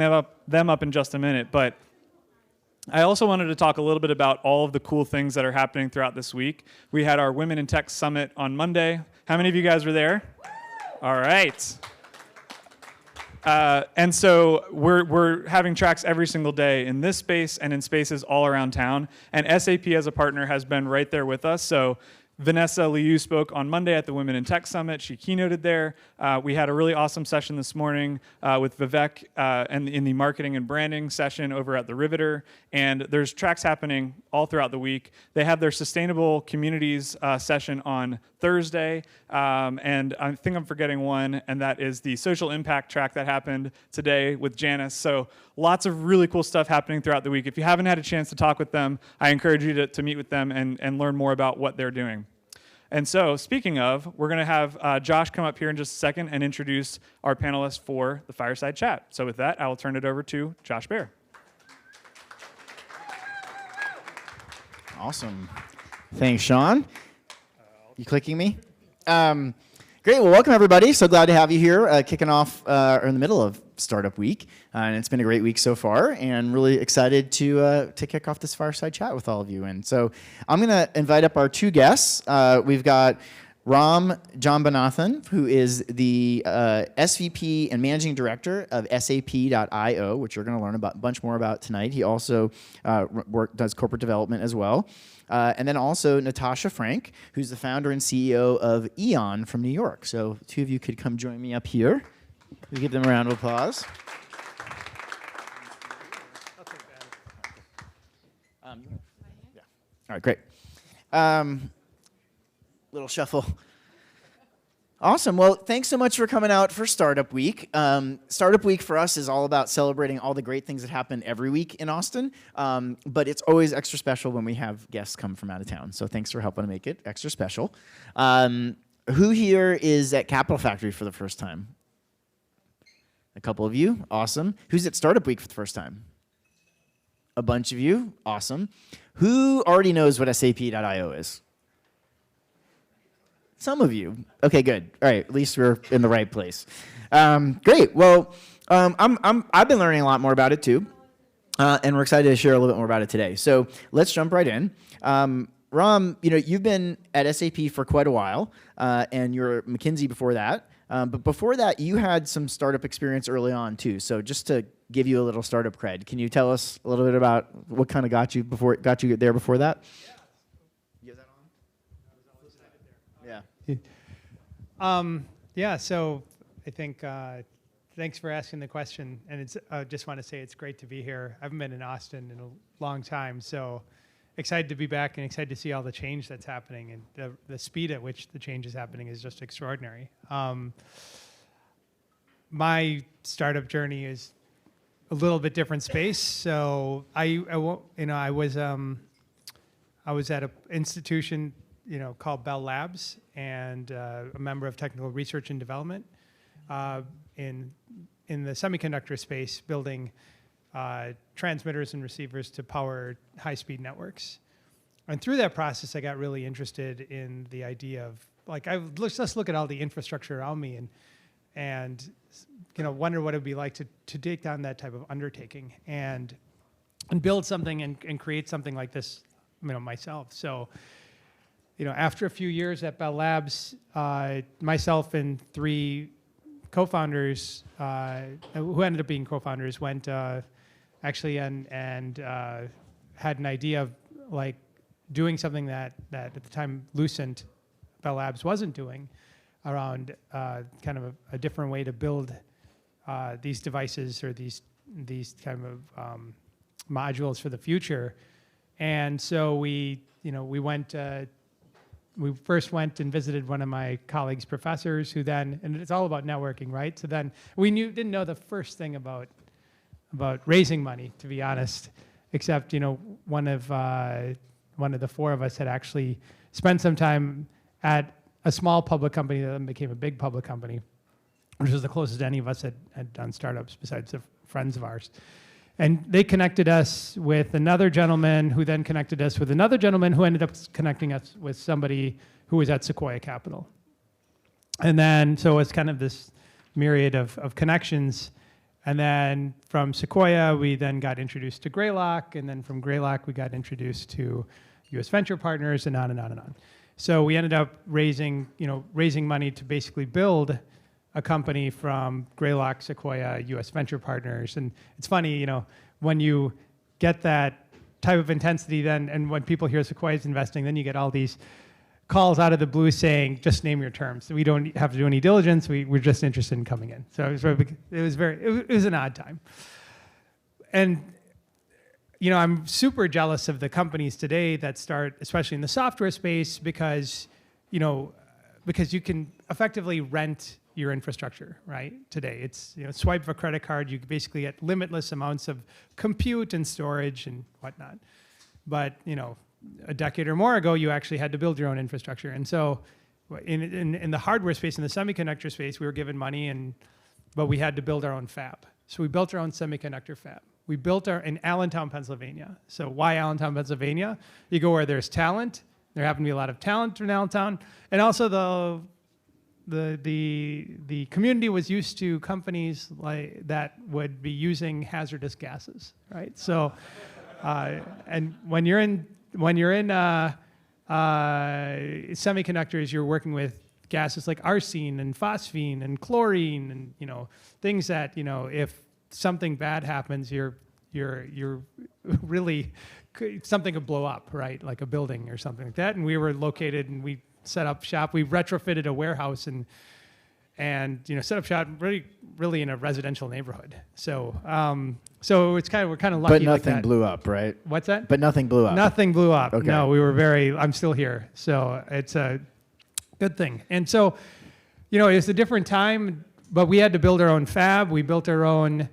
them up in just a minute, but I also wanted to talk a little bit about all of the cool things that are happening throughout this week. We had our Women in Tech Summit on Monday. How many of you guys were there? All right. And so we're having tracks every single day in this space and in spaces all around town. And SAP as a partner has been right there with us. So Vanessa Liu spoke on Monday at the Women in Tech Summit. She keynoted there. We had a really awesome session this morning with Vivek and in the marketing and branding session over at the Riveter. And there's tracks happening all throughout the week. They have their Sustainable Communities session on Thursday. And I think I'm forgetting one, and that is the Social Impact track that happened today with Janice. So lots of really cool stuff happening throughout the week. If you haven't had a chance to talk with them, I encourage you to meet with them and learn more about what they're doing. And so, speaking of, we're going to have Josh come up here in just a second and introduce our panelists for the Fireside Chat. So with that, I will turn it over to Josh Baer. Awesome. Thanks, Sean. You clicking me? Great. Well, welcome, everybody. So glad to have you here, kicking off in the middle of Startup Week. And it's been a great week so far, and really excited to kick off this Fireside Chat with all of you. And so I'm going to invite up our two guests. We've got Ram Jambanathan, who is the SVP and Managing Director of SAP.io, which you're going to learn a bunch more about tonight. He also does corporate development as well. And then also Natasha Frank, who's the founder and CEO of Eon from New York. So two of you could come join me up here. We give them a round of applause. Yeah. All right, great. Little shuffle. Awesome. Well, thanks so much for coming out for Startup Week. Startup Week for us is all about celebrating all the great things that happen every week in Austin, but it's always extra special when we have guests come from out of town. So thanks for helping to make it extra special. Who here is at Capital Factory for the first time? A couple of you. Awesome. Who's at Startup Week for the first time? A bunch of you. Awesome. Who already knows what SAP.io is? Some of you. Okay, good. All right, at least we're in the right place. Great. Well, I've been learning a lot more about it too, and we're excited to share a little bit more about it today. So let's jump right in. Ram, you've been at SAP for quite a while, and you're at McKinsey before that. But before that, you had some startup experience early on too. So just to give you a little startup cred, can you tell us a little bit about what kind of got you there before that? Yeah, so I think thanks for asking the question, and I just want to say it's great to be here. I haven't been in Austin in a long time, so excited to be back and excited to see all the change that's happening, and the speed at which the change is happening is just extraordinary. My startup journey is a little bit different space. So I was at an institution called Bell Labs, and a member of technical research and development in the semiconductor space, building transmitters and receivers to power high-speed networks. And through that process, I got really interested in the idea of let's look at all the infrastructure around me and wonder what it would be like to take down that type of undertaking and build something and create something like this myself. So. After a few years at Bell Labs, myself and three co-founders, who ended up being co-founders, went actually and had an idea of doing something that at the time Lucent Bell Labs wasn't doing, around kind of a different way to build these devices or these kind of modules for the future. And so we went. We first went and visited one of my colleagues' professors, who then, and it's all about networking, right? So then we didn't know the first thing about raising money, to be honest, except one of the four of us had actually spent some time at a small public company that then became a big public company, which was the closest any of us had done startups besides the friends of ours. And they connected us with another gentleman who then connected us with another gentleman who ended up connecting us with somebody who was at Sequoia Capital. And then, so it's kind of this myriad of connections. And then from Sequoia, we then got introduced to Greylock, and then from Greylock, we got introduced to U.S. venture partners, and on and on and on. So we ended up raising money to basically build a company from Greylock, Sequoia, U.S. venture partners. And it's funny, when you get that type of intensity, then, and when people hear Sequoia's investing, then you get all these calls out of the blue saying, just name your terms. We don't have to do any diligence. We're just interested in coming in. So it was an odd time. And I'm super jealous of the companies today that start, especially in the software space, because you can effectively rent your infrastructure, right? Today, it's swipe of a credit card, you basically get limitless amounts of compute and storage and whatnot. But a decade or more ago, you actually had to build your own infrastructure. And so in the hardware space, in the semiconductor space, we were given money, but we had to build our own fab. So we built our own semiconductor fab. We built in Allentown, Pennsylvania. So why Allentown, Pennsylvania? You go where there's talent. There happened to be a lot of talent in Allentown. And also the community was used to companies that would be using hazardous gases, right? So, and when you're in semiconductors, you're working with gases like arsine and phosphine and chlorine and things that if something bad happens, you're really something could blow up, right? Like a building or something like that. And we were located and we set up shop. We retrofitted a warehouse and set up shop really in a residential neighborhood. So it's we're kind of lucky. But nothing like that. blew up, right? What's that? But nothing blew up. Nothing blew up. Okay. No, I'm still here. So it's a good thing. And so, it's a different time, but we had to build our own fab. We built our own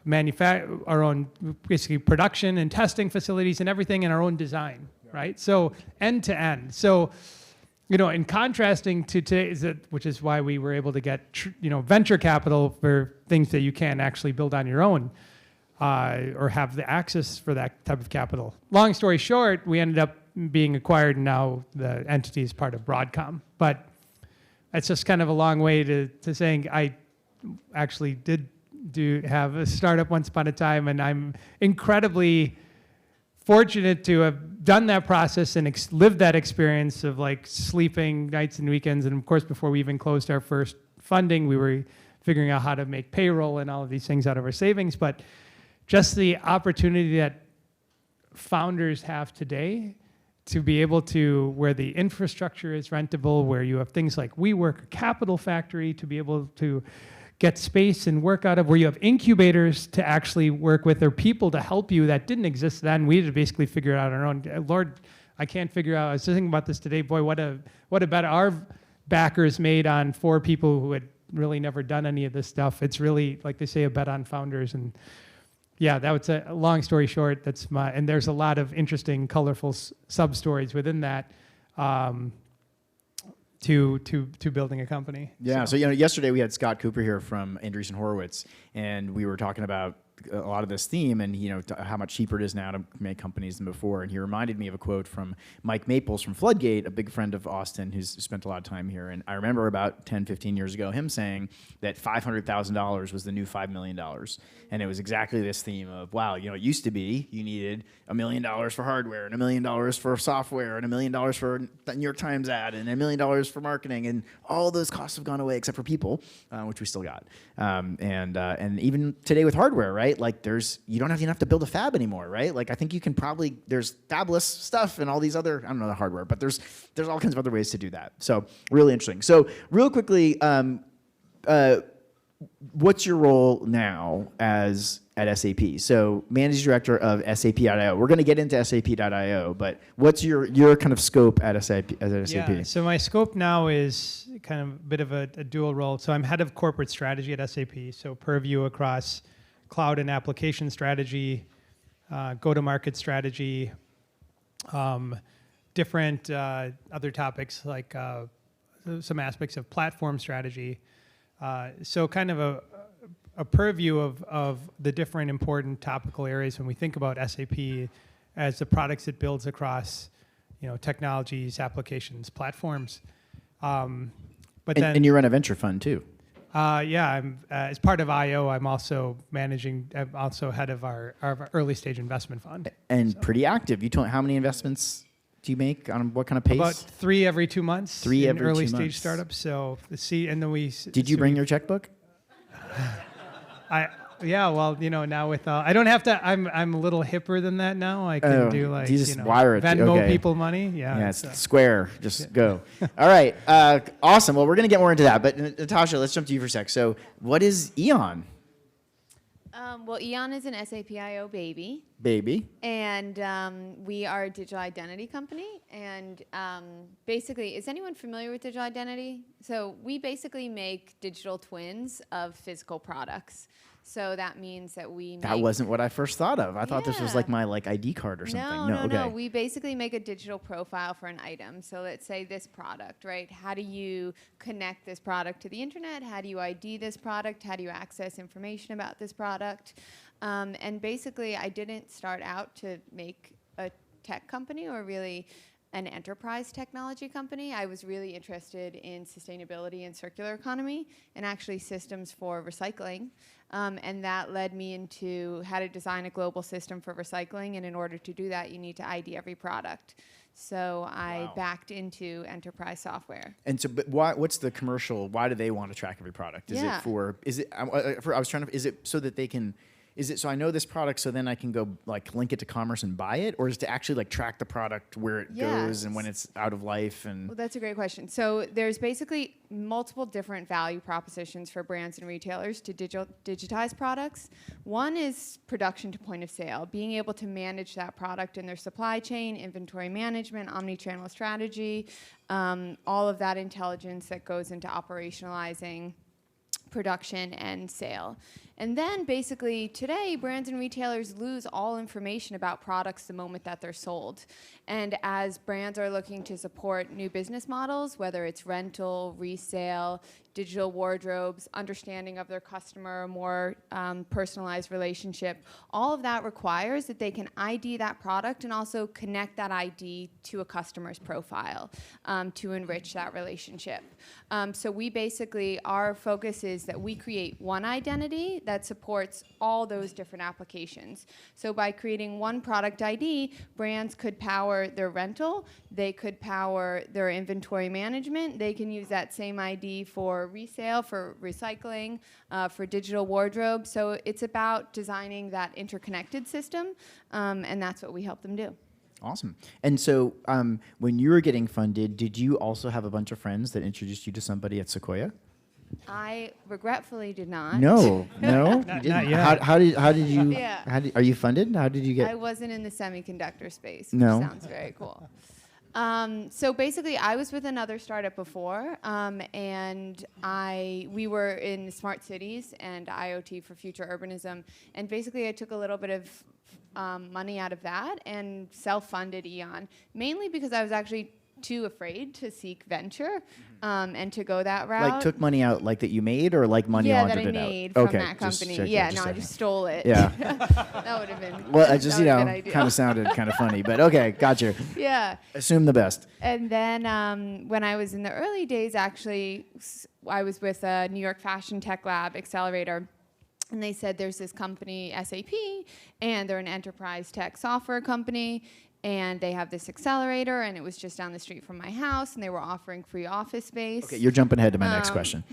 our own basically production and testing facilities and everything in our own design, right? So end to end. So, in contrasting to today, which is why we were able to get venture capital for things that you can't actually build on your own or have the access for that type of capital. Long story short, we ended up being acquired, and now the entity is part of Broadcom. But it's just kind of a long way to saying I actually did have a startup once upon a time, and I'm incredibly fortunate to have done that process and lived that experience of sleeping nights and weekends. And of course, before we even closed our first funding, we were figuring out how to make payroll and all of these things out of our savings. But just the opportunity that founders have today to be able to, where the infrastructure is rentable, where you have things like WeWork, a capital factory, to be able to get space and work out of, where you have incubators to actually work with, or people to help you that didn't exist then. We had to basically figure it out on our own. Lord, I can't figure out, I was thinking about this today, boy, what a bet our backers made on 4 people who had really never done any of this stuff. It's really, like they say, a bet on founders. And yeah, that was a long story short. And there's a lot of interesting, colorful sub-stories within that. To building a company. Yeah. So yesterday we had Scott Cooper here from Andreessen Horowitz, and we were talking about a lot of this theme and how much cheaper it is now to make companies than before. And he reminded me of a quote from Mike Maples from Floodgate, a big friend of Austin who's spent a lot of time here. And I remember about 10, 15 years ago him saying that $500,000 was the new $5 million. And it was exactly this theme of, wow, it used to be you needed $1 million for hardware and $1 million for software and $1 million for the New York Times ad and $1 million for marketing, and all those costs have gone away except for people, which we still got. And even today with hardware, right? You don't even have to build a fab anymore, right? I think you can probably, there's fabless stuff and all these other, I don't know the hardware, but there's all kinds of other ways to do that. So really interesting. So real quickly, what's your role now at SAP? So managing director of SAP.io. We're going to get into SAP.io, but what's your kind of scope at SAP? Yeah, so my scope now is kind of a bit of a dual role. So I'm head of corporate strategy at SAP, so purview across cloud and application strategy, go-to-market strategy, different other topics like some aspects of platform strategy. So kind of a purview of the different important topical areas when we think about SAP as the products it builds across, technologies, applications, platforms. And you run a venture fund too. Yeah, I'm as part of IO. I'm also head of our early stage investment fund. And pretty active. You told how many investments do you make on what kind of pace? About 3 every 2 months. 3 in every early 2 stage months. startups. So and then we. Did you bring your checkbook? Yeah, well, now with I don't have to. I'm a little hipper than that now. I can do like you just wire it. Venmo Okay. people money. Yeah, Yeah, it's Square. Just go. All right. Awesome. Well, we're going to get more into that. But Natasha, let's jump to you for a sec. So what is Eon? Well, Eon is an SAP IO baby. And we are a digital identity company. And basically, is anyone familiar with digital identity? So we basically make digital twins of physical products. So that means that we make... That wasn't what I first thought of. I thought this was like my ID card or something. No. We basically make a digital profile for an item. So let's say this product, right? How do you connect this product to the internet? How do you ID this product? How do you access information about this product? And basically, I didn't start out to make a tech company or really an enterprise technology company. I was really interested in sustainability and circular economy and actually systems for recycling. And that led me into how to design a global system for recycling. And in order to do that, you need to ID every product. So I backed into enterprise software. And so, but what's the commercial? Why do they want to track every product? Is it so that they can... Is it so I know this product so then I can go like link it to commerce and buy it? Or is it to actually like track the product where it goes and when it's out of life? And well, that's a great question. So there's basically multiple different value propositions for brands and retailers to digitize products. One is production to point of sale, being able to manage that product in their supply chain, inventory management, omni-channel strategy, all of that intelligence that goes into operationalizing production and sale. And then basically today, brands and retailers lose all information about products the moment that they're sold. And as brands are looking to support new business models, whether it's rental, resale, digital wardrobes, understanding of their customer, a more personalized relationship, all of that requires that they can ID that product and also connect that ID to a customer's profile to enrich that relationship. So we basically, our focus is that we create one identity that supports all those different applications. So by creating one product ID, brands could power their rental, they could power their inventory management, they can use that same ID for resale, for recycling, for digital wardrobe. So it's about designing that interconnected system, and that's what we help them do. awesome. And so when you were getting funded, did you also have a bunch of friends that introduced you to somebody at Sequoia? I regretfully did not. No, you Not didn't. yet. How did you? Yeah. Are you funded? How did you get? I wasn't in the semiconductor space, which No. sounds very cool. So basically, I was with another startup before, and we were in smart cities and IoT for future urbanism. And basically, I took a little bit of money out of that and self-funded Eon, mainly because I was actually too afraid to seek venture and to go that route. Like took money out like that you made or like money laundered it out? Yeah, that I made from Okay, that just company. checking, Yeah, just no, I checking. just stole it. Yeah. That would have been. Well, I just, that you would've know, been ideal. kind of sounded kind of funny, but okay, gotcha. Yeah. Assume the best. And then when I was in the early days, actually, I was with a New York Fashion Tech Lab accelerator. And they said there's this company, SAP, and they're an enterprise tech software company. And they have this accelerator, and it was just down the street from my house, and they were offering free office space. Okay, you're jumping ahead to my next question.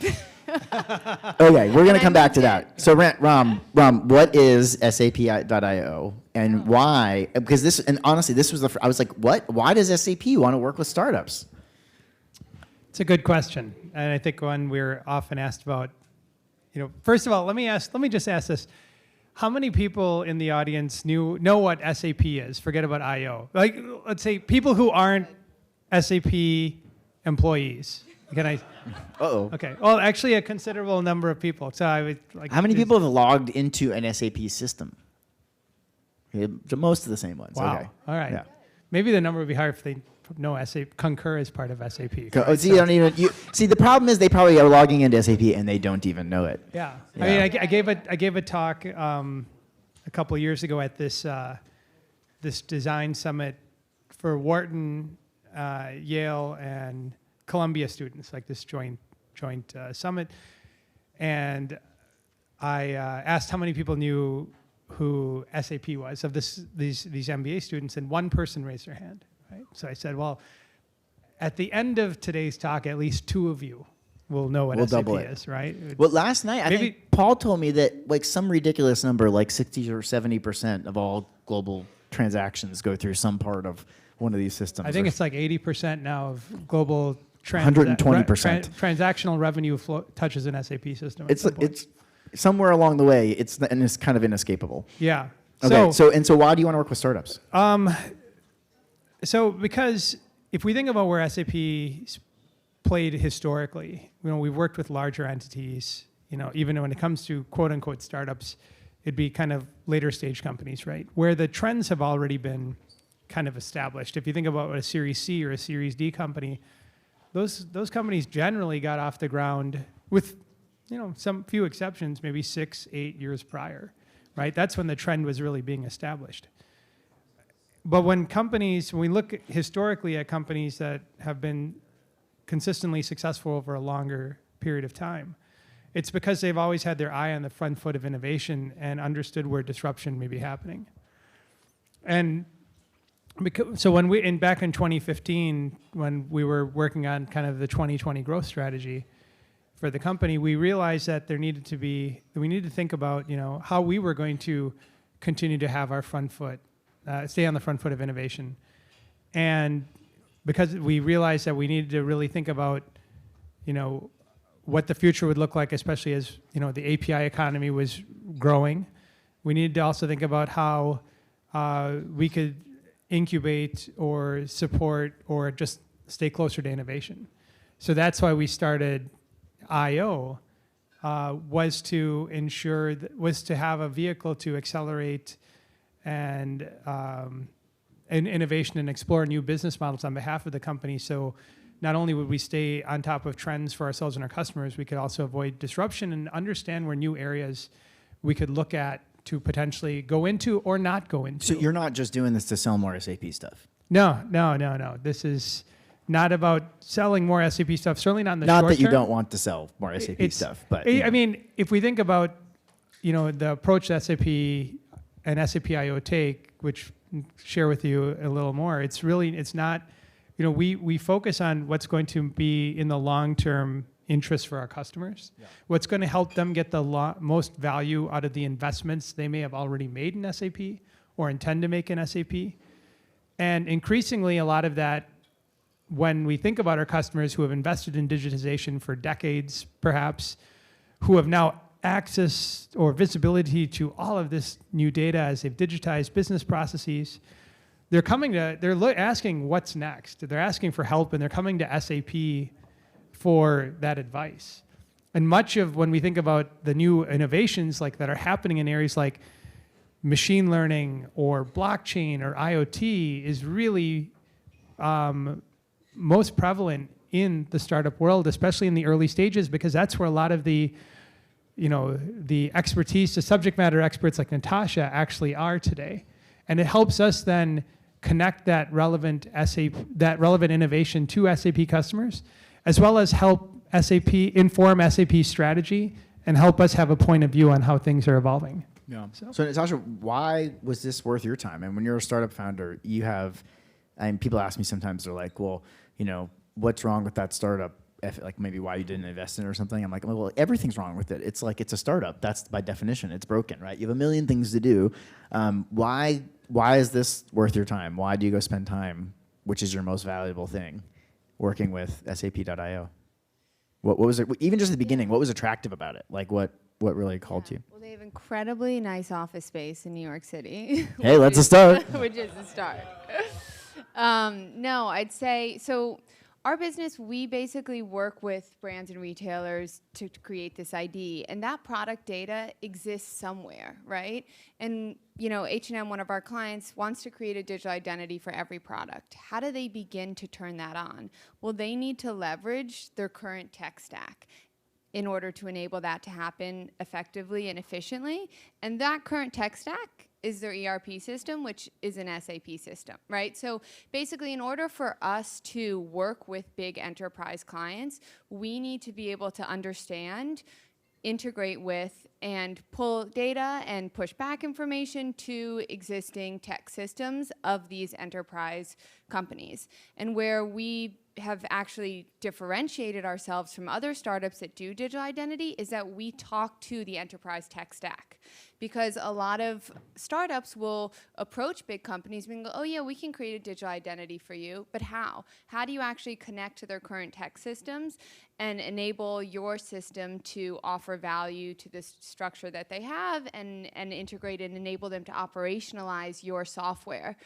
Okay, we're going to come back to that. So, Ram, what is SAP.io and why? Because this, and honestly, this was I was like, what? Why does SAP want to work with startups? It's a good question, and I think one we're often asked about. First of all, let me just ask this. How many people in the audience know what SAP is? Forget about IO. Like, let's say people who aren't SAP employees. Can I? Uh-oh. Okay. Well, actually, a considerable number of people. So I would like. How many people have logged into an SAP system? Okay, most of the same ones. Wow. Okay. All right. Yeah. Maybe the number would be higher if they know SAP. Concur is part of SAP. Oh, see, you don't even. See, the problem is they probably are logging into SAP and they don't even know it. Yeah. Yeah. I mean, I gave a talk a couple of years ago at this design summit for Wharton, Yale, and Columbia students, like this joint summit. and I asked how many people knew who SAP was of these MBA students, and one person raised their hand. Right? So I said, well, at the end of today's talk, at least 2 of you will know what SAP is, right? Well, last night, I think Paul told me that like some ridiculous number, like 60 or 70% of all global transactions go through some part of one of these systems. I think it's like 80% now of global 120%. Transactional revenue touches an SAP system. It's somewhere along the way, it's kind of inescapable. Yeah. Okay. So why do you want to work with startups? So because if we think about where SAP played historically, we've worked with larger entities. Even when it comes to quote unquote startups, it'd be kind of later stage companies, right? Where the trends have already been kind of established. If you think about a Series C or a Series D company, those companies generally got off the ground with, some few exceptions, maybe 6-8 years prior, right? That's when the trend was really being established. But when we look historically at companies that have been consistently successful over a longer period of time, it's because they've always had their eye on the front foot of innovation and understood where disruption may be happening. And so back in 2015, when we were working on kind of the 2020 growth strategy for the company, we realized that we needed to think about, how we were going to continue to have our stay on the front foot of innovation. And because we realized that we needed to really think about, what the future would look like, especially as, the API economy was growing, we needed to also think about how we could incubate or support or just stay closer to innovation. So that's why we started I/O, was to have a vehicle to accelerate and innovation and explore new business models on behalf of the company. So not only would we stay on top of trends for ourselves and our customers, we could also avoid disruption and understand where new areas we could look at to potentially go into or not go into. So you're not just doing this to sell more SAP stuff? No. This is not about selling more SAP stuff, certainly not in the short term. Not that you don't want to sell more SAP stuff, but... I mean, if we think about, the approach that SAP and SAP I/O take, which I'll share with you a little more, it's not, we focus on what's going to be in the long-term interest for our customers, what's going to help them get the most value out of the investments they may have already made in SAP or intend to make in SAP. And increasingly, a lot of that, when we think about our customers who have invested in digitization for decades, perhaps, who have now access or visibility to all of this new data as they've digitized business processes, they're asking what's next. They're asking for help, and they're coming to SAP for that advice. And much of when we think about the new innovations that are happening in areas like machine learning or blockchain or IoT is really most prevalent in the startup world, especially in the early stages, because that's where a lot of the expertise, the subject matter experts like Natasha actually are today. And it helps us then connect that relevant innovation to SAP customers, as well as help inform SAP strategy and help us have a point of view on how things are evolving. Yeah. So Natasha, why was this worth your time? And when you're a startup founder, and people ask me sometimes, they're like, well, what's wrong with that startup? Maybe why you didn't invest in it or something. I'm like, well, everything's wrong with it. It's it's a startup. That's by definition, it's broken, right? You have a million things to do. Why is this worth your time? Why do you go spend time, which is your most valuable thing, working with SAP.io? What was it? Even just at the beginning, what was attractive about it? What really called to you? Well, they have incredibly nice office space in New York City. Hey, let's start. Which is a start. No, I'd say, so our business, we basically work with brands and retailers to create this ID, and that product data exists somewhere, right? And H&M, one of our clients, wants to create a digital identity for every product. How do they begin to turn that on? Well, they need to leverage their current tech stack in order to enable that to happen effectively and efficiently. And that current tech stack is their ERP system, which is an SAP system, right? So basically, in order for us to work with big enterprise clients, we need to be able to understand integrate with and pull data and push back information to existing tech systems of these enterprise companies. And where we have actually differentiated ourselves from other startups that do digital identity is that we talk to the enterprise tech stack. Because a lot of startups will approach big companies and go, oh yeah, we can create a digital identity for you, but how? How do you actually connect to their current tech systems and enable your system to offer value to this structure that they have and integrate and enable them to operationalize your software?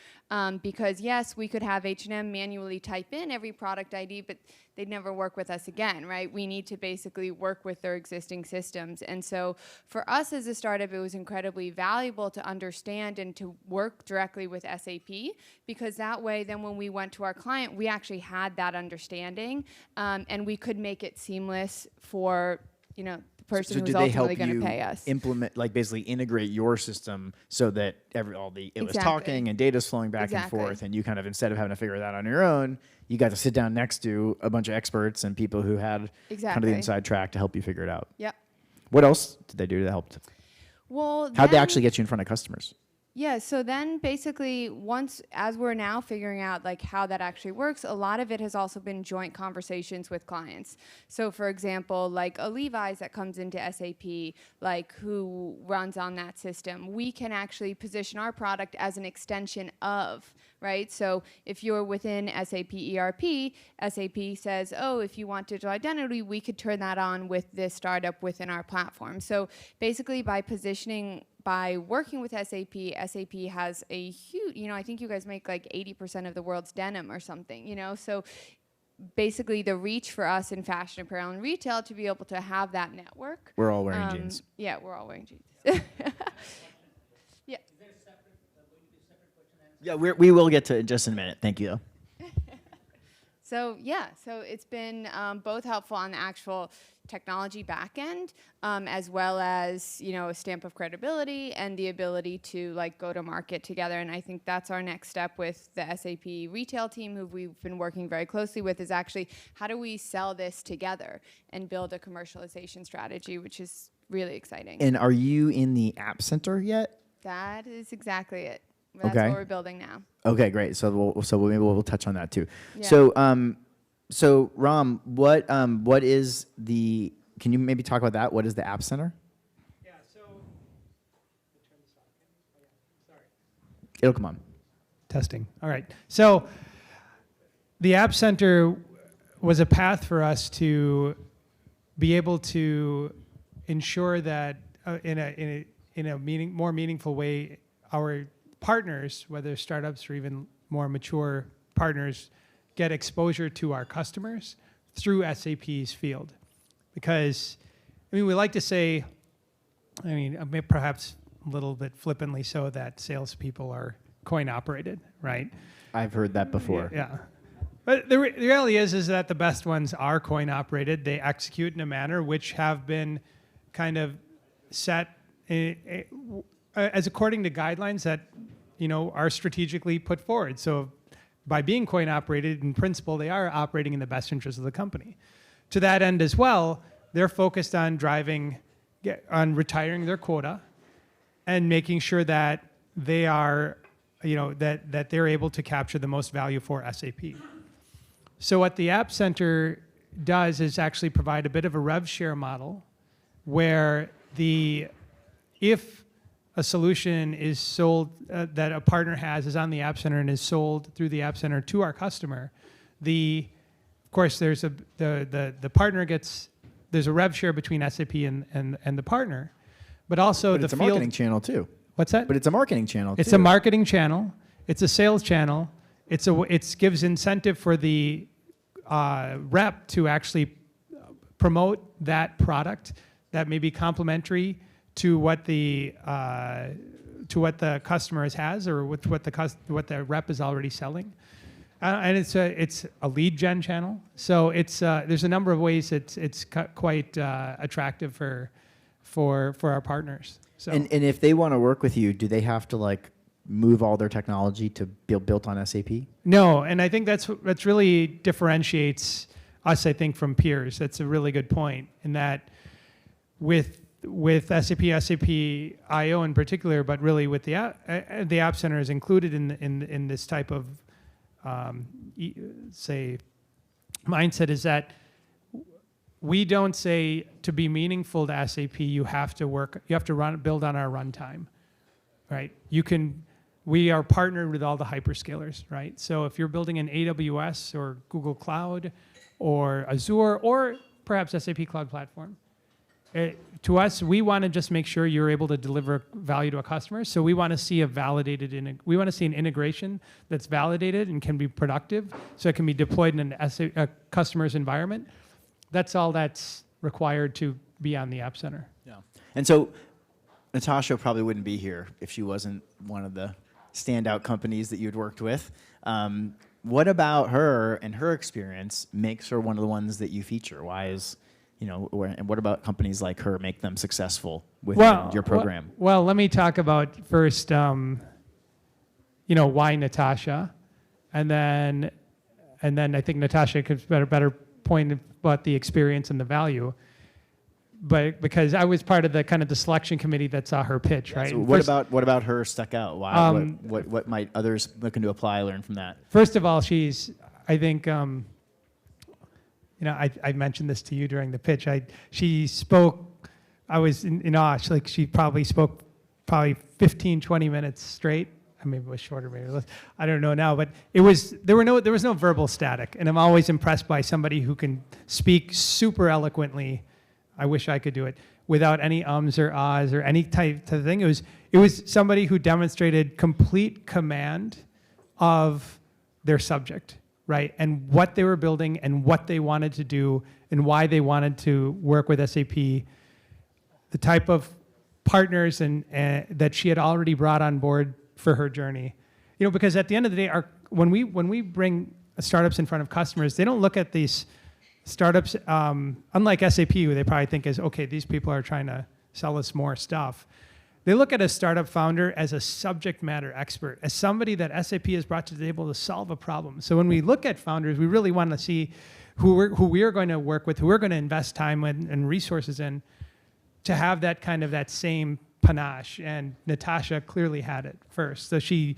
Because yes, we could have H&M manually type in every product ID, but they'd never work with us again, right? We need to basically work with their existing systems. And so for us as a startup, it was incredibly valuable to understand and to work directly with SAP, because that way then when we went to our client, we actually had that understanding, and we could make it seamless for, the person who's ultimately going to pay us. Implement, like basically integrate your system so that it was talking and data's flowing back and forth, and you kind of, instead of having to figure that on your own, you got to sit down next to a bunch of experts and people who had kind of the inside track to help you figure it out. Yep. What else did they do to help? Well, how'd they actually get you in front of customers? Yeah, so then basically as we're now figuring out like how that actually works, a lot of it has also been joint conversations with clients. So for example, like a Levi's that comes into SAP, like who runs on that system, we can actually position our product as an extension of, right? So if you're within SAP ERP, SAP says, oh, if you want digital identity, we could turn that on with this startup within our platform. So basically by working with SAP, SAP has a huge, I think you guys make like 80% of the world's denim or something, so basically the reach for us in fashion apparel and retail to be able to have that network. We're all wearing jeans. Yeah, we're all wearing jeans. Yeah. Yeah, we will get to it in just a minute. Thank you, though. So it's been both helpful on the actual technology back end, as well as a stamp of credibility and the ability to like go to market together. And I think that's our next step with the SAP retail team, who we've been working very closely with, is actually how do we sell this together and build a commercialization strategy, which is really exciting. And are you in the App Center yet? That is exactly it. That's what we're building now. Okay, great. So maybe we'll touch on that too. Yeah. So Ram, what is the? Can you maybe talk about that? What is the App Center? Yeah. So. Sorry. It'll come on. Testing. All right. So the App Center was a path for us to be able to ensure that in a more meaningful way, our partners, whether startups or even more mature partners, get exposure to our customers through SAP's field. Because, we like to say, perhaps a little bit flippantly so, that salespeople are coin operated, right? I've heard that before. Yeah. But the reality is that the best ones are coin operated. They execute in a manner which have been kind of set as according to guidelines that are strategically put forward. So by being coin operated, in principle, they are operating in the best interest of the company. To that end as well, they're focused on retiring their quota and making sure that they are, that they're able to capture the most value for SAP. So what the App Center does is actually provide a bit of a rev share model where if a solution is sold that a partner is on the App Center and is sold through the App Center to our customer, of course there's the partner there's a rev share between SAP and the partner, but also it's a marketing channel too. What's that? But it's a marketing channel. It's a marketing channel. It's a sales channel. It gives incentive for the rep to actually promote that product that may be complementary to what the customer has, or what the rep is already selling, and it's a lead gen channel. So there's a number of ways it's quite attractive for our partners. So and if they want to work with you, do they have to move all their technology to be built on SAP? No, and I think that's really differentiates us, I think, from peers. That's a really good point, in that with SAP IO in particular, but really with the App Center is included in this type of say mindset, is that we don't say to be meaningful to SAP you have to build on our runtime, right? We are partnered with all the hyperscalers, right? So if you're building an AWS or Google Cloud or Azure or perhaps SAP Cloud Platform, to us, we want to just make sure you're able to deliver value to a customer. So we want to see we want to see an integration that's validated and can be productive, so it can be deployed in a customer's environment. That's all that's required to be on the App Center. Yeah. And so Natasha probably wouldn't be here if she wasn't one of the standout companies that you'd worked with. What about her and her experience makes her one of the ones that you feature? Why is, and what about companies like her make them successful within your program? Well, let me talk about first, why Natasha, and then I think Natasha could better point about the experience and the value. But because I was part of the selection committee that saw her pitch, right? So what about her stuck out? Why? What might others looking to apply learn from that? First of all, I think, I mentioned this to you during the pitch. She spoke. I was in awe. She probably spoke 15, 20 minutes straight. Maybe it was shorter, maybe less. I don't know now, but there was no verbal static, and I'm always impressed by somebody who can speak super eloquently. I wish I could do it without any ums or ahs or any type of thing. It was somebody who demonstrated complete command of their subject, right? And what they were building and what they wanted to do and why they wanted to work with SAP, the type of partners that she had already brought on board for her journey. Because at the end of the day, when we bring startups in front of customers, they don't look at these startups, unlike SAP, who they probably think is, okay, these people are trying to sell us more stuff. They look at a startup founder as a subject matter expert, as somebody that SAP has brought to the table to solve a problem. So when we look at founders, we really want to see who we are going to work with, who we're going to invest time in and resources in, to have that same panache. And Natasha clearly had it first. So she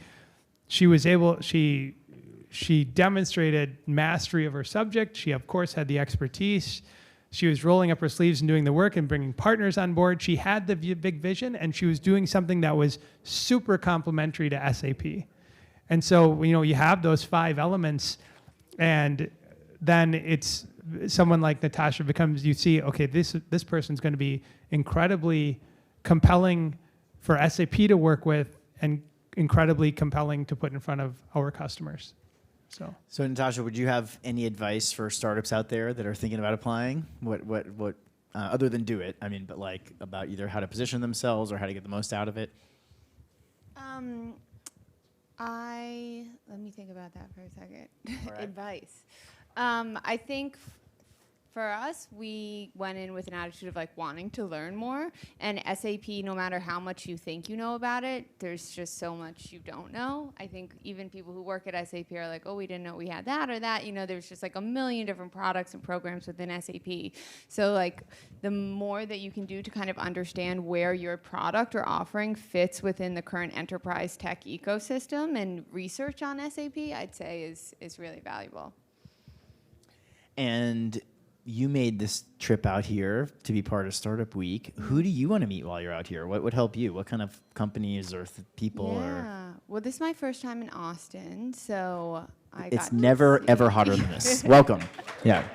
demonstrated mastery of her subject. She, of course, had the expertise. She was rolling up her sleeves and doing the work and bringing partners on board. She had the big vision, and she was doing something that was super complementary to SAP. And so, you have those 5 elements, and then it's someone like Natasha becomes, you see, okay, this person's going to be incredibly compelling for SAP to work with and incredibly compelling to put in front of our customers. So Natasha, would you have any advice for startups out there that are thinking about applying? What other than do it? I mean, but about either how to position themselves or how to get the most out of it. Let me think about that for a second. Right. Advice. I think for us, we went in with an attitude of wanting to learn more. And SAP, no matter how much you think you know about it, there's just so much you don't know. I think even people who work at SAP are like, oh, we didn't know we had that or that. There's just a million different products and programs within SAP. So the more that you can do to kind of understand where your product or offering fits within the current enterprise tech ecosystem and research on SAP, I'd say is really valuable. And you made this trip out here to be part of Startup Week. Who do you want to meet while you're out here? What would help you? What kind of companies or people? Yeah. Well, this is my first time in Austin, so It's never, ever hotter than this. Welcome. Yeah.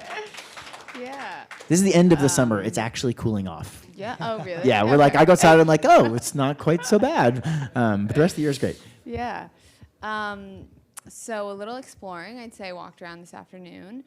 Yeah. This is the end of the summer. It's actually cooling off. Yeah. Oh, really? Yeah, we're I go outside and I'm oh, it's not quite so bad. But the rest of the year is great. Yeah. So a little exploring. I'd say I walked around this afternoon.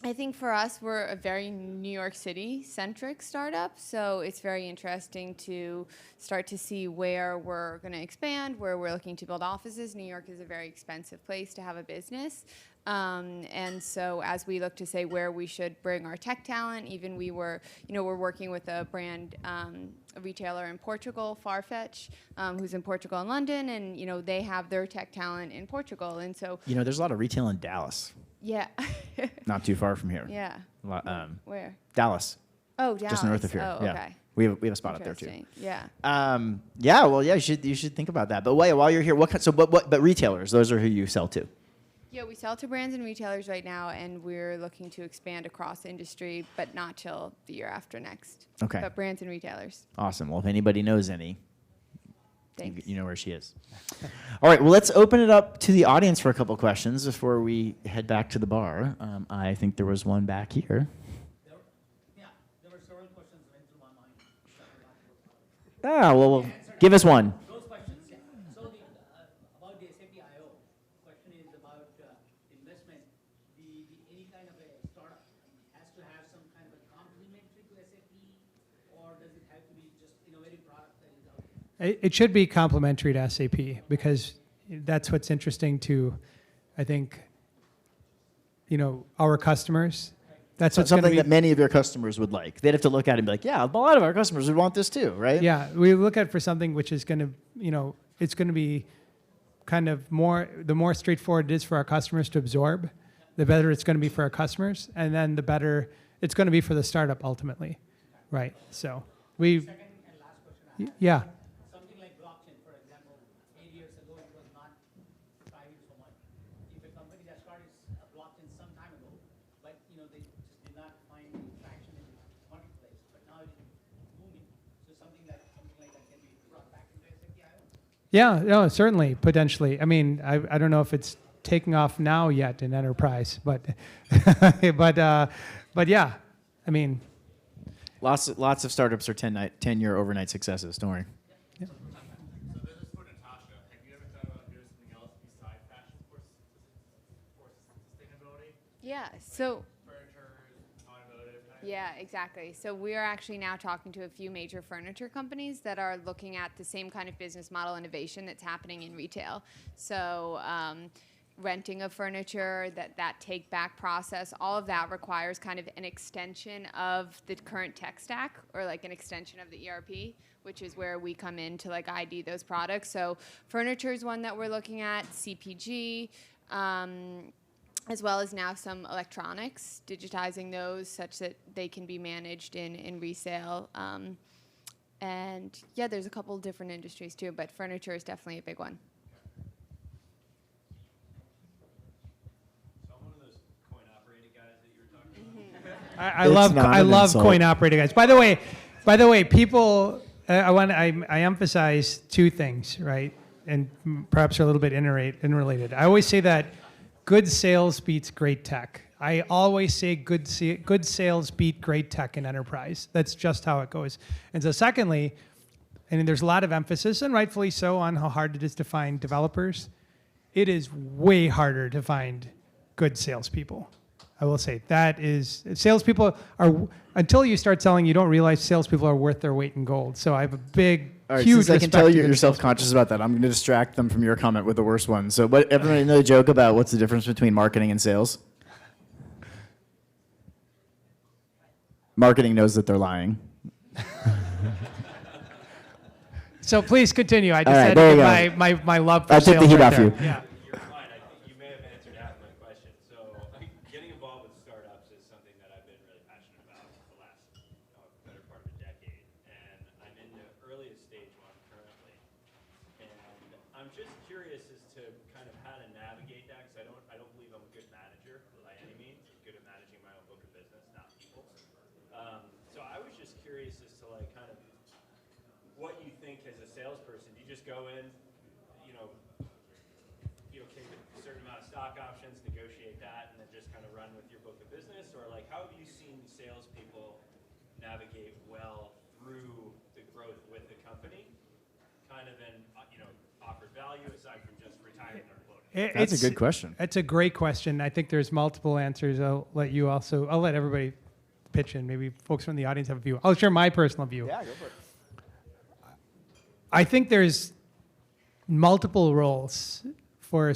I think for us, we're a very New York City-centric startup, so it's very interesting to start to see where we're going to expand, where we're looking to build offices. New York is a very expensive place to have a business, and so as we look to say where we should bring our tech talent, even we're working with a brand, a retailer in Portugal, Farfetch, who's in Portugal and London, and they have their tech talent in Portugal, and so there's a lot of retail in Dallas. Yeah. Not too far from here. Yeah. Where? Where? Dallas. Oh, Dallas. Just north of here. Oh, yeah. okay. We have a spot up there too. Interesting. Yeah. Yeah. Well, yeah. You should think about that. But wait, while you're here, but retailers, those are who you sell to. Yeah, we sell to brands and retailers right now, and we're looking to expand across industry, but not till the year after next. Okay. But brands and retailers. Awesome. Well, if anybody knows any, Thanks. you know where she is. All right. Well, let's open it up to the audience for a couple questions before we head back to the bar. I think there was one back here. There were several questions running through my mind. Well, give us one. Those questions, yeah. So about the SAP IO, question is about investment. Any kind of a startup has to have some kind of a complementary to SAP, or does it have to be just innovative product that is out there? It should be complementary to SAP because that's what's interesting to, I think, our customers. That's So what's going to something be. that many of your customers would like. They'd have to look at it and be like, yeah, a lot of our customers would want this too, right? Yeah, we look at for something which is going to, it's going to be kind of the more straightforward it is for our customers to absorb, the better it's going to be for our customers, and then the better it's going to be for the startup ultimately, right? So we, Second and last question I have. yeah. Something like blockchain, for example, 8 years ago it was not thriving so much. If a company that started a blockchain some time ago, but they just did not find traction in the marketplace, but now it's booming. So something like that can be brought back into SAP IO. Yeah, no, certainly, potentially. I mean, I don't know if it's taking off now yet in enterprise, but but yeah, I mean, Lots of startups are 10-year overnight successes. Don't worry. So this is for Natasha. Have you ever thought about doing something else besides fashion for sustainability? Yeah. So. Furniture, automotive? Yeah, exactly. So we are actually now talking to a few major furniture companies that are looking at the same kind of business model innovation that's happening in retail. So renting of furniture, that take back process, all of that requires kind of an extension of the current tech stack, or like an extension of the ERP, which is where we come in to like ID those products. So furniture is one that we're looking at, CPG, as well as now some electronics, digitizing those such that they can be managed in resale. And yeah, there's a couple different industries too, but furniture is definitely a big one. So I'm one of those coin-operated guys that you were talking about. I not an love insult. coin operated guys. By the way, people. I emphasize two things, right? And perhaps are a little bit interrelated. I always say that good sales beats great tech. I always say good sales beat great tech in enterprise. That's just how it goes. And so secondly, and there's a lot of emphasis, and rightfully so, on how hard it is to find developers. It is way harder to find good salespeople. I will say salespeople are, until you start selling, you don't realize salespeople are worth their weight in gold. So I have a big, All right, huge since I can respect tell for you're good self-conscious about that, I'm going to distract them from your comment with the worst one. So, but everybody know the joke about what's the difference between marketing and sales? Marketing knows that they're lying. So please continue. I just All right, had there to you get my love for I took sales the heat right off there. you. Yeah. You're fine. I think you may have answered half my question. So getting involved with startups is something that I've been really passionate about for the last better part of a decade. And I'm in the earliest stage one currently. And I'm just curious as to kind of how to navigate that, because I don't believe I'm a good manager by any means. I'm good at managing my own book of business, not people. So I was just curious as to like kind of what you think as a salesperson. Do you just go in, be okay with a certain amount of stock options, negotiate that, and then just kind of run with your book of business? Or like, how have you seen salespeople navigate well through the growth with the company, kind of and offer value aside from just retiring their quota? That's a good question. It's a great question. I think there's multiple answers. I'll let everybody pitch in. Maybe folks from the audience have a view. I'll share my personal view. Yeah, go for it. I think there's multiple roles for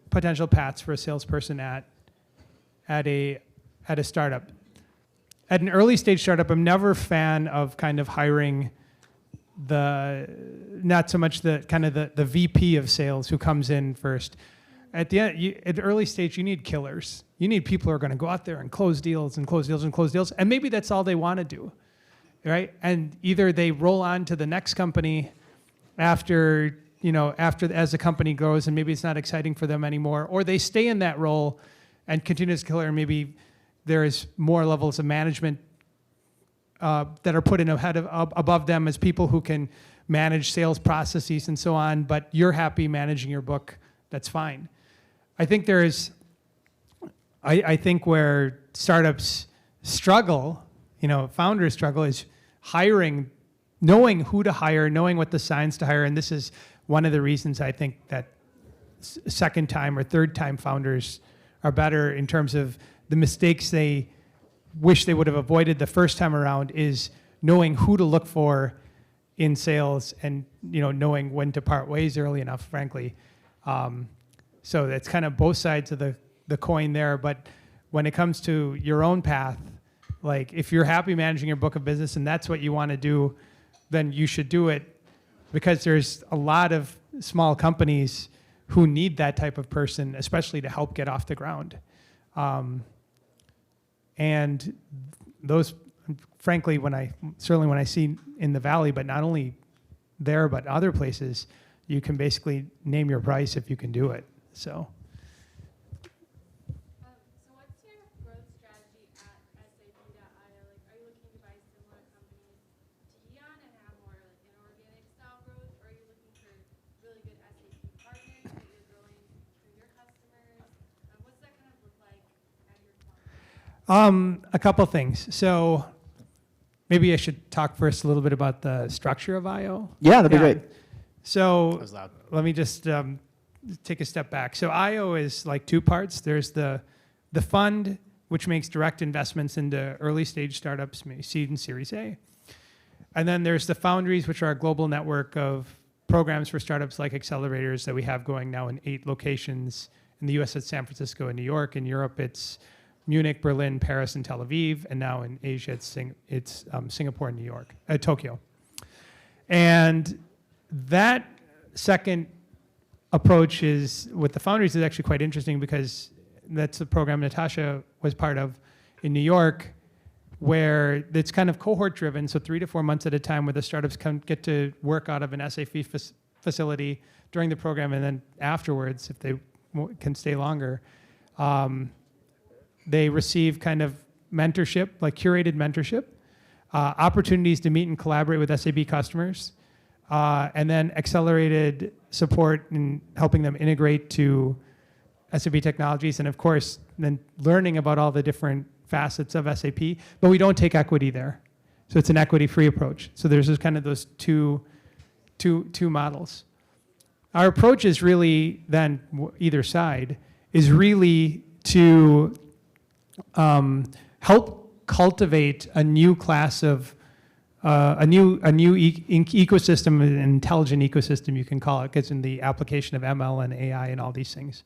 potential paths for a salesperson at a startup. At an early stage startup, I'm never a fan of kind of hiring not so much the VP of sales who comes in first. at the end, at the early stage, you need killers. You need people who are going to go out there and close deals and close deals and close deals. And maybe that's all they want to do, right? And either they roll on to the next company after as the company grows and maybe it's not exciting for them anymore, or they stay in that role and continue as a killer, and maybe there's more levels of management that are put in above them as people who can manage sales processes and so on, but you're happy managing your book, that's fine. I think I think where startups struggle, founders struggle, is hiring, knowing who to hire, knowing what the signs to hire, and this is one of the reasons I think that second time or third time founders are better in terms of the mistakes they wish they would have avoided the first time around, is knowing who to look for in sales and knowing when to part ways early enough, frankly. So that's kind of both sides of the coin there. But when it comes to your own path, like if you're happy managing your book of business and that's what you want to do, then you should do it, because there's a lot of small companies who need that type of person, especially to help get off the ground. And those, frankly, when I see in the Valley, but not only there, but other places, you can basically name your price if you can do it. So what's your growth strategy at SAP.io? Like, are you looking to buy similar companies to Eon and have more like inorganic style growth, or are you looking for really good SAP partners that you're growing through your customers? What's that kind of look like at your company? a couple things. So maybe I should talk first a little bit about the structure of IO. Yeah, that'd be great. So That was loud. let me just take a step back. So IO is like two parts. There's the fund, which makes direct investments into early stage startups, maybe seed and Series A. And then there's the foundries, which are a global network of programs for startups like accelerators that we have going now in 8 locations. In the US, it's San Francisco and New York. In Europe, it's Munich, Berlin, Paris, and Tel Aviv. And now in Asia, it's Singapore and Tokyo. And that second approach is with the foundries is actually quite interesting, because that's the program Natasha was part of in New York, where it's kind of cohort driven, so 3 to 4 months at a time, where the startups get to work out of an SAP facility during the program, and then afterwards, if they can stay longer, they receive kind of mentorship, like curated mentorship, opportunities to meet and collaborate with SAP customers, and then accelerated support in helping them integrate to SAP technologies, and of course, then learning about all the different facets of SAP, but we don't take equity there. So it's an equity-free approach. So there's just kind of those two models. Our approach is really then, either side, is really to help cultivate a new class of a new ecosystem, an intelligent ecosystem, you can call it, because in the application of ML and AI and all these things.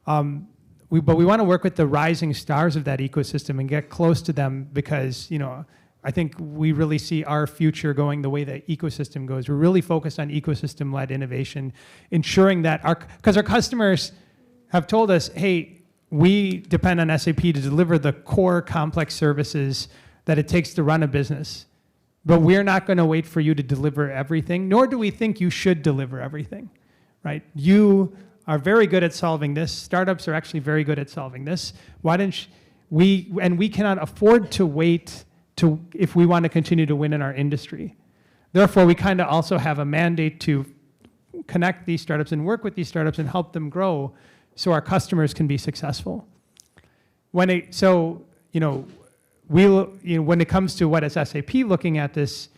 But we want to work with the rising stars of that ecosystem and get close to them, because I think we really see our future going the way the ecosystem goes. We're really focused on ecosystem-led innovation, ensuring that because our customers have told us, hey, we depend on SAP to deliver the core complex services that it takes to run a business. But we're not going to wait for you to deliver everything, nor do we think you should deliver everything, right? You are very good at solving this. Startups are actually very good at solving this. Why don't we cannot afford to wait if we want to continue to win in our industry. Therefore, we kind of also have a mandate to connect these startups and work with these startups and help them grow so our customers can be successful. When it comes to what is SAP looking at this,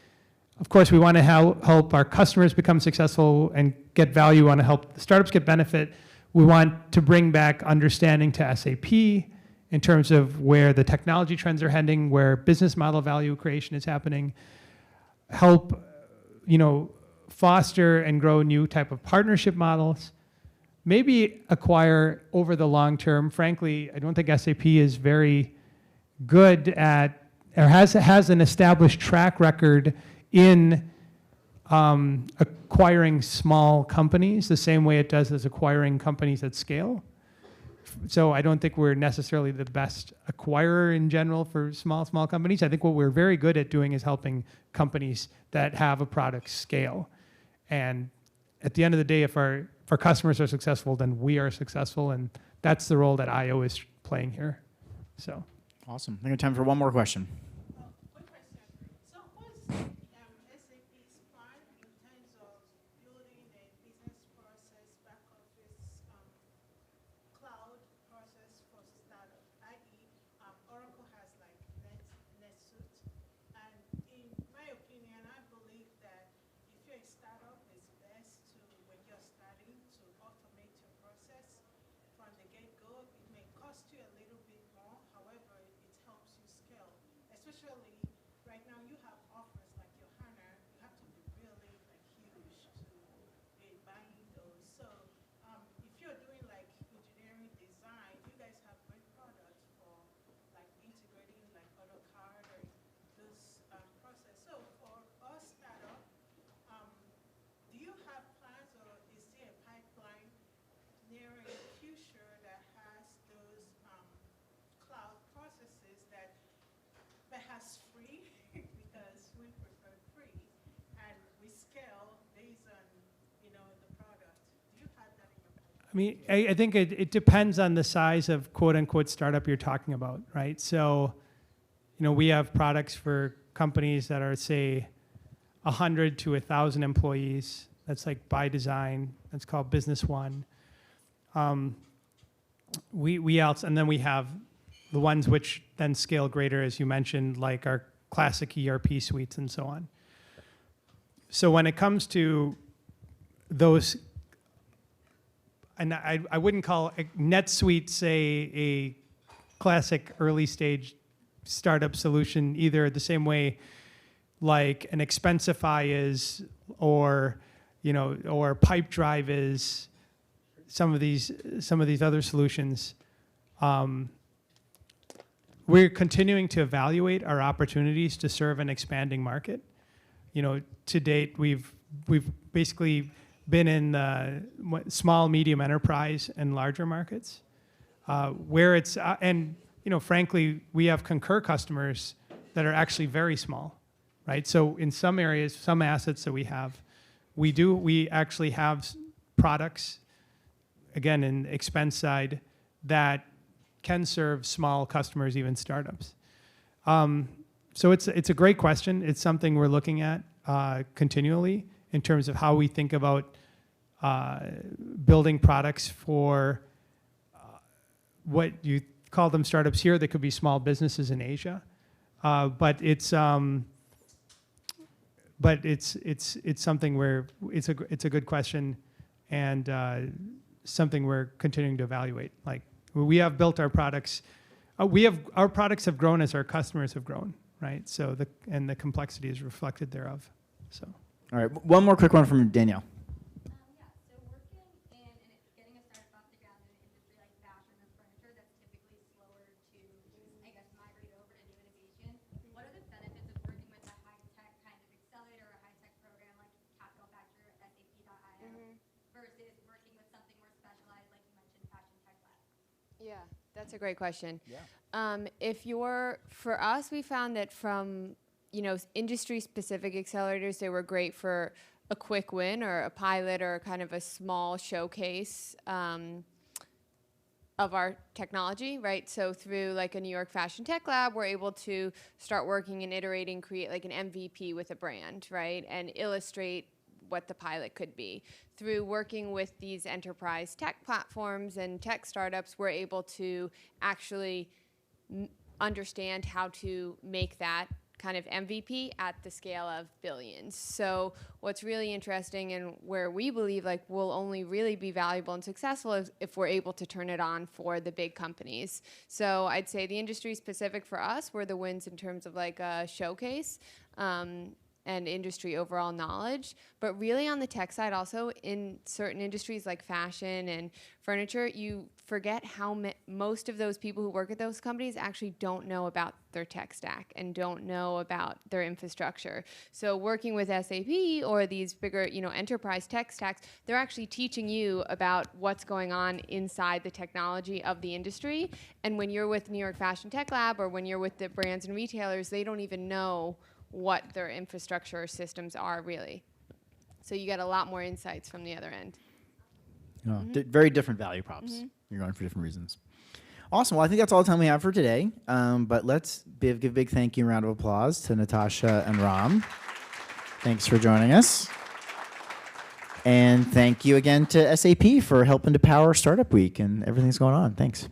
of course, we want to help our customers become successful and get value. We want to help the startups get benefit. We want to bring back understanding to SAP in terms of where the technology trends are heading, where business model value creation is happening. Help, foster and grow new type of partnership models. Maybe acquire over the long term. Frankly, I don't think SAP is very good at, or has an established track record in acquiring small companies the same way it does as acquiring companies at scale. So I don't think we're necessarily the best acquirer in general for small companies. I think what we're very good at doing is helping companies that have a product scale. And at the end of the day, if our customers are successful, then we are successful, and that's the role that IO is playing here. So Awesome. I think we have time for one more question. Quick question. So what's SAP's plan in terms of building a business process, back office, cloud process for startup? I.e., Oracle has like NetSuite. And in my opinion, I believe that if you're a startup, it's best to, when you're starting, to automate your process from the get-go. It may cost you a little bit more, however, it helps you scale. Especially right now, you have offers like your HANA, you have to be really like huge to be buying those. So if you're doing like engineering design, you guys have great products for like integrating like AutoCAD or this process. So for us startup, do you have plans or is there a pipeline near in the future that has those cloud processes that perhaps free because we prefer free and we scale based on the product? Do you have that in your pipeline? I mean, I think it depends on the size of quote unquote startup you're talking about, right? So, we have products for companies that are, say, 100 to 1,000 employees. That's like by design. That's called Business One. And then we have the ones which then scale greater, as you mentioned, like our classic ERP suites and so on. So when it comes to those, and I wouldn't call NetSuite, say, a classic early stage startup solution either, the same way like an Expensify is, or Pipedrive is, some of these other solutions. We're continuing to evaluate our opportunities to serve an expanding market. To date, we've basically been in the small, medium enterprise and larger markets, where it's frankly, we have Concur customers that are actually very small, right? So in some areas, some assets that we have, we actually have products, again, in expense side, that can serve small customers, even startups. So it's a great question. It's something we're looking at continually in terms of how we think about building products for what you call them startups here. They could be small businesses in Asia, but it's something where it's a good question, and something we're continuing to evaluate. Like, we have built our products. Our products have grown as our customers have grown, right? So the complexity is reflected thereof. So. All right, one more quick one from Danielle. So working in and getting a startup off the ground in an industry like fashion or furniture that's typically slower to, I guess, migrate over to new innovation, what are the benefits of working with a high-tech kind of accelerator or a high-tech program like Capital Factor or SAP.io versus working with something more specialized like you mentioned, Fashion Tech Lab? Yeah, that's a great question. Yeah. For us, we found that from industry-specific accelerators, they were great for a quick win or a pilot or kind of a small showcase of our technology, right? So through like a New York Fashion Tech Lab, we're able to start working and iterating, create like an MVP with a brand, right? And illustrate what the pilot could be. Through working with these enterprise tech platforms and tech startups, we're able to actually understand how to make that kind of MVP at the scale of billions. So what's really interesting and where we believe like we'll only really be valuable and successful is if we're able to turn it on for the big companies. So I'd say the industry specific for us were the wins in terms of like a showcase. And and industry overall knowledge. But really on the tech side also, in certain industries like fashion and furniture, you forget how most of those people who work at those companies actually don't know about their tech stack and don't know about their infrastructure. So working with SAP or these bigger, enterprise tech stacks, they're actually teaching you about what's going on inside the technology of the industry. And when you're with New York Fashion Tech Lab or when you're with the brands and retailers, they don't even know what their infrastructure or systems are really. So you get a lot more insights from the other end. Very different value props. You're going for different reasons. Awesome. Well, I think that's all the time we have for today. But let's give a big thank you and round of applause to Natasha and Ram. Thanks for joining us. And thank you again to SAP for helping to power Startup Week and everything that's going on. Thanks.